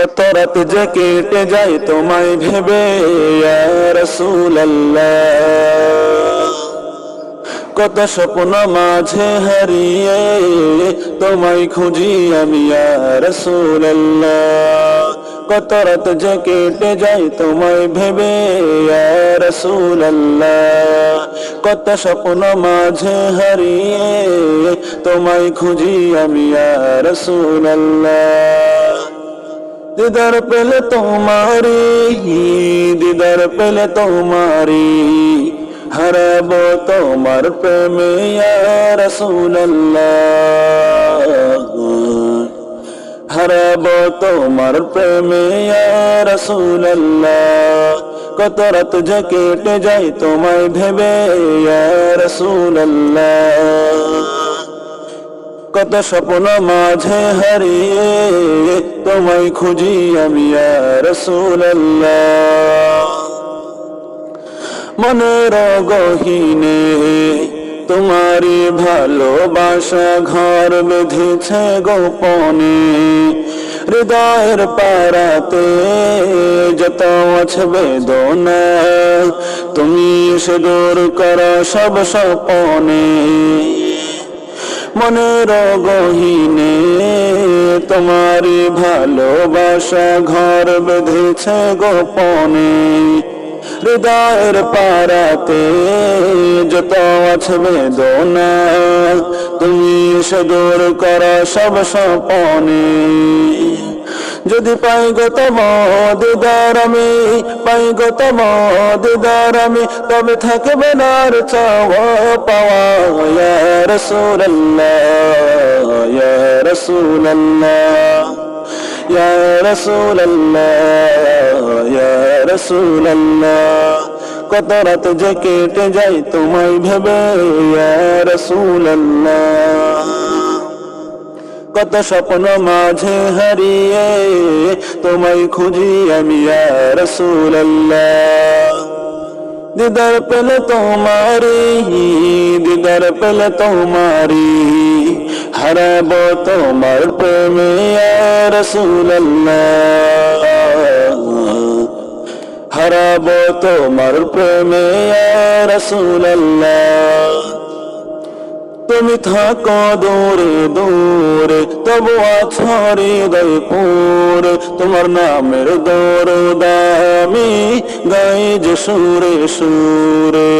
কত রাত যে কেটে যায় তোমায় ভেবে ইয়া রাসূলুল্লাহ, কত স্বপ্ন মাঝে হারিয়ে তোমায় খুঁজি আমি ইয়া রাসূলুল্লাহ, কত রাত যে কেটে যায় তোমায় ভেবে ইয়া রাসূলুল্লাহ, কত স্বপ্ন মাঝে হারিয়ে তোমায় খুঁজি আমি ইয়া রাসূলুল্লাহ। দিদার পেলে তোমারি, দিদার পেলে তোমারি, হারাবো তোমার প্রেমে ইয়া রাসূলুল্লাহ, হারাবো তোমার প্রেমে ইয়া রাসূলুল্লাহ, কত রাত যে কেটে যায় তোমায় ভেবে ইয়া রাসূলুল্লাহ, কত স্বপ্ন মাঝে হারিয়ে তোমায় খুঁজি আমি ইয়া রাসূলুল্লাহ। মনের গহীনে তোমারি ভালোবাসা ঘর বেঁধেছে গোপনে, হৃদয়ের পারাতে যত আছে বেদনা তুমি এসে দূর করো সব স্বপনে। মনের গহীনে তোমারি ভালোবাসা ঘর বেঁধেছে গোপনে, হৃদয়ের পারাতে যত আছে বেদনা তুমি এসে দূর করো সব স্বপনে। যদি পাই গো তোমার দিদার আমি, পাই গো তোমার দিদার আমি, তবে থাকবে না আর চাওয়া পাওয়া ইয়া রাসূলুল্লাহ, ইয়া রাসূলুল্লাহ, ইয়া রাসূলুল্লাহ, ইয়া রাসূলুল্লাহ, কত রাত যে কেটে যায় তোমায় ভেবে ইয়া রাসূলুল্লাহ, কত স্বপ্ন মাঝে হারিয়ে তোমায় খুঁজি আমি ইয়া রাসূলুল্লাহ। দিদার পেলে তোমারি, দিদার পেলে তোমারি, হারাবো তোমার প্রেমে ইয়া রাসূলুল্লাহ, হারাবো তোমার প্রেমে ইয়া রাসূলুল্লাহ। তুমি থাকো দূরে দূরে তবু আছো হৃদয় পুরে, তোমার নামের দরুদ আমি গাই যে সুরে সুরে।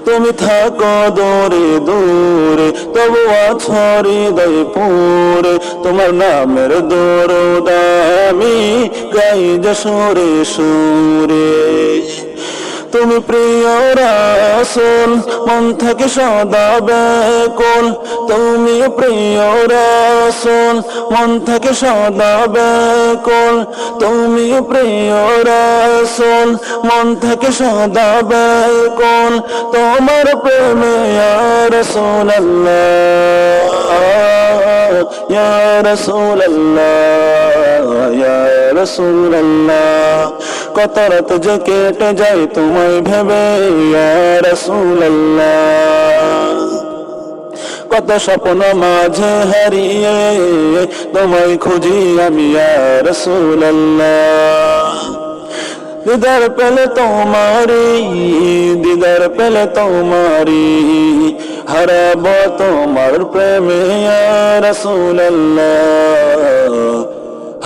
তুমি থাকো দূরে দূরে তবু আছো হৃদয় পুরে, তোমার নামের দরুদ আমি গাই যে সুরে সুরে। তুমি প্রিয় রাসূল মন থেকে সদা ব্যাকুল, তুমি প্রিয় রাসূল মন থেকে সদা ব্যাকুল, তুমি প্রিয় রাসূল মন থেকে সদা ব্যাকুল, তোমার প্রেমে ইয়া রাসূলুল্লাহ, ইয়া রাসূলুল্লাহ, ইয়া রাসূলুল্লাহ, কত রাত যে কেটে যায় তোমায় ভেবে ইয়া রাসূলুল্লাহ, কত স্বপ্ন মাঝে হারিয়ে তোমায় খুঁজি আমি ইয়া রাসূলুল্লাহ। দিদার পেলে তোমারি, দিদার পেলে তোমারি, হারাবো তোমার প্রেমে ইয়া রাসূলুল্লাহ,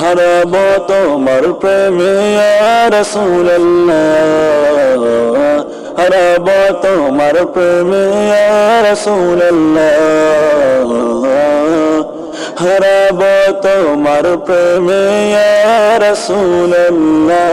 হারাবো তোমার প্রেমে ইয়া রাসূলুল্লাহ, হারাবো তোমার প্রেমে ইয়া রাসূলুল্লাহ, হারাবো তোমার প্রেমে ইয়া রাসূলুল্লাহ।